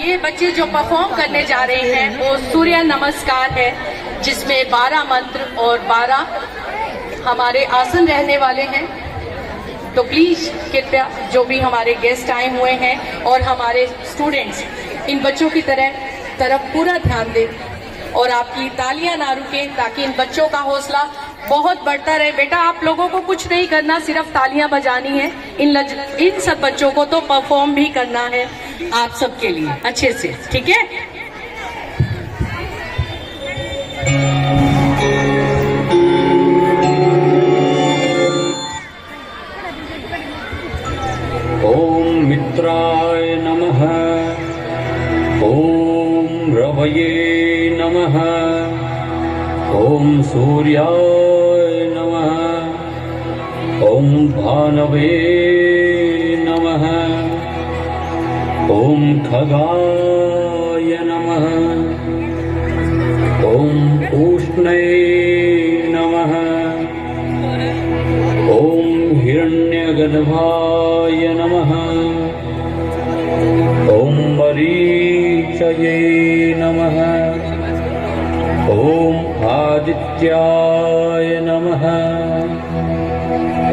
ये बच्चे जो परफॉर्म करने जा रहे हैं वो सूर्य नमस्कार है, जिसमें 12 मंत्र और 12 हमारे आसन रहने वाले हैं। तो प्लीज कृपया जो भी हमारे गेस्ट आए हुए हैं और हमारे स्टूडेंट्स इन बच्चों की तरफ पूरा ध्यान दें और आपकी तालियां ना रुके, ताकि इन बच्चों का हौसला बहुत बढ़ता रहे। बेटा आप लोगों को कुछ नहीं करना, सिर्फ तालियां बजानी है। इन सब बच्चों को तो परफॉर्म भी करना है आप सबके लिए अच्छे से, ठीक है? ओम मित्राय नमः, ओम रवये नमः, ओम सूर्याय नमः, ओम भानवे नमः, ओम खगाय नमः, ओम उष्णये नमः, ओम हिरण्यगर्भाय नमः, ओम मरीचये नमः, ओम आदित्याय नमः,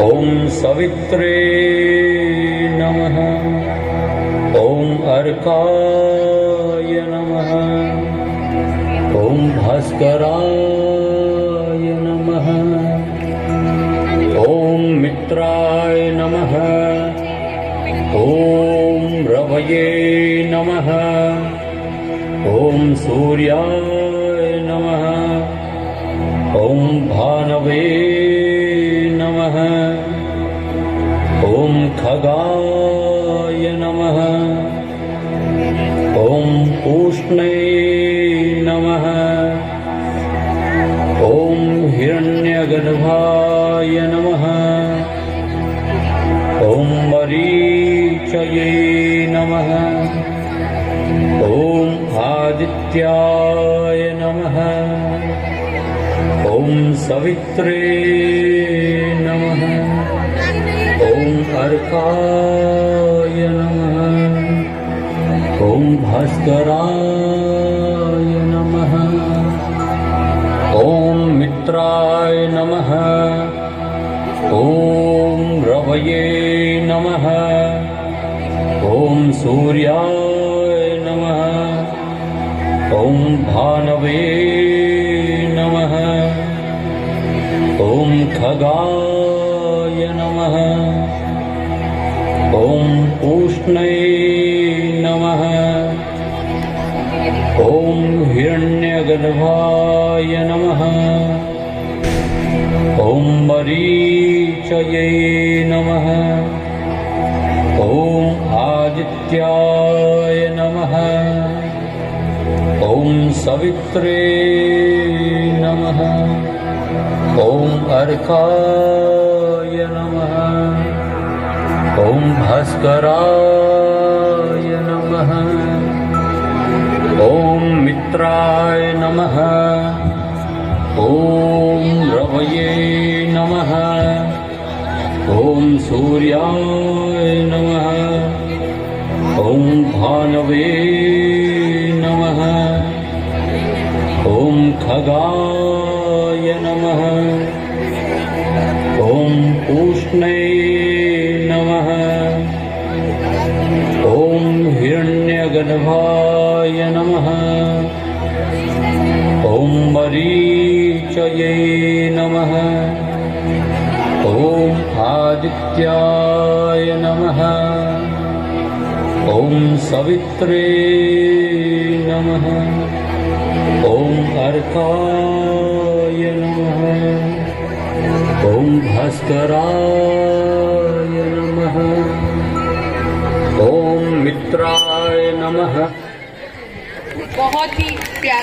ओम सवित्रे नमः, ओम अर्काय नमः, ओम भास्कराय नमः, ओम मित्राय नमः, ओम रवये नमः, ओम सूर्याय नमः, ओम भानवे नमः, ओम खगाय नमः, ओम उष्णये नमः, ओम हिरण्यगर्भाय नमः, ओम मरीचये नमः, ओम आदित्याय नमः, ओम सवित्रे नमः, ओम अर्काय नमः, ओम भास्कराय नमः, ओम मित्राय नमः, ओम रवये नमः, ओम सूर्याय नमः, ओम भानवे नमः, ओम खगाय नमः, ओम उष्णये नमः, ओम हिरण्यगर्भाय नमः, ओम मरीचये नमः, ओम आदित्याय नमः, ओम सवित्रे नमः, ओम अर्काय नमः, ओम भास्कराय नमः, ओम मित्राय नमः, ओम रवये नमः, ओम सूर्याय नमः, ओम भानवे नमः, ओम खगाय नमः, ओम उष्णये नमः, ओम हिरण्यगर्भाय नमः, ओम मरीचये नमः, ओम आदित्याय नमः, ओम सवित्रे नमः, ओम अर्काय नमः, ओम भास्कराय नमः, ओम मित्राय नमः। बहुत ही प्यारा।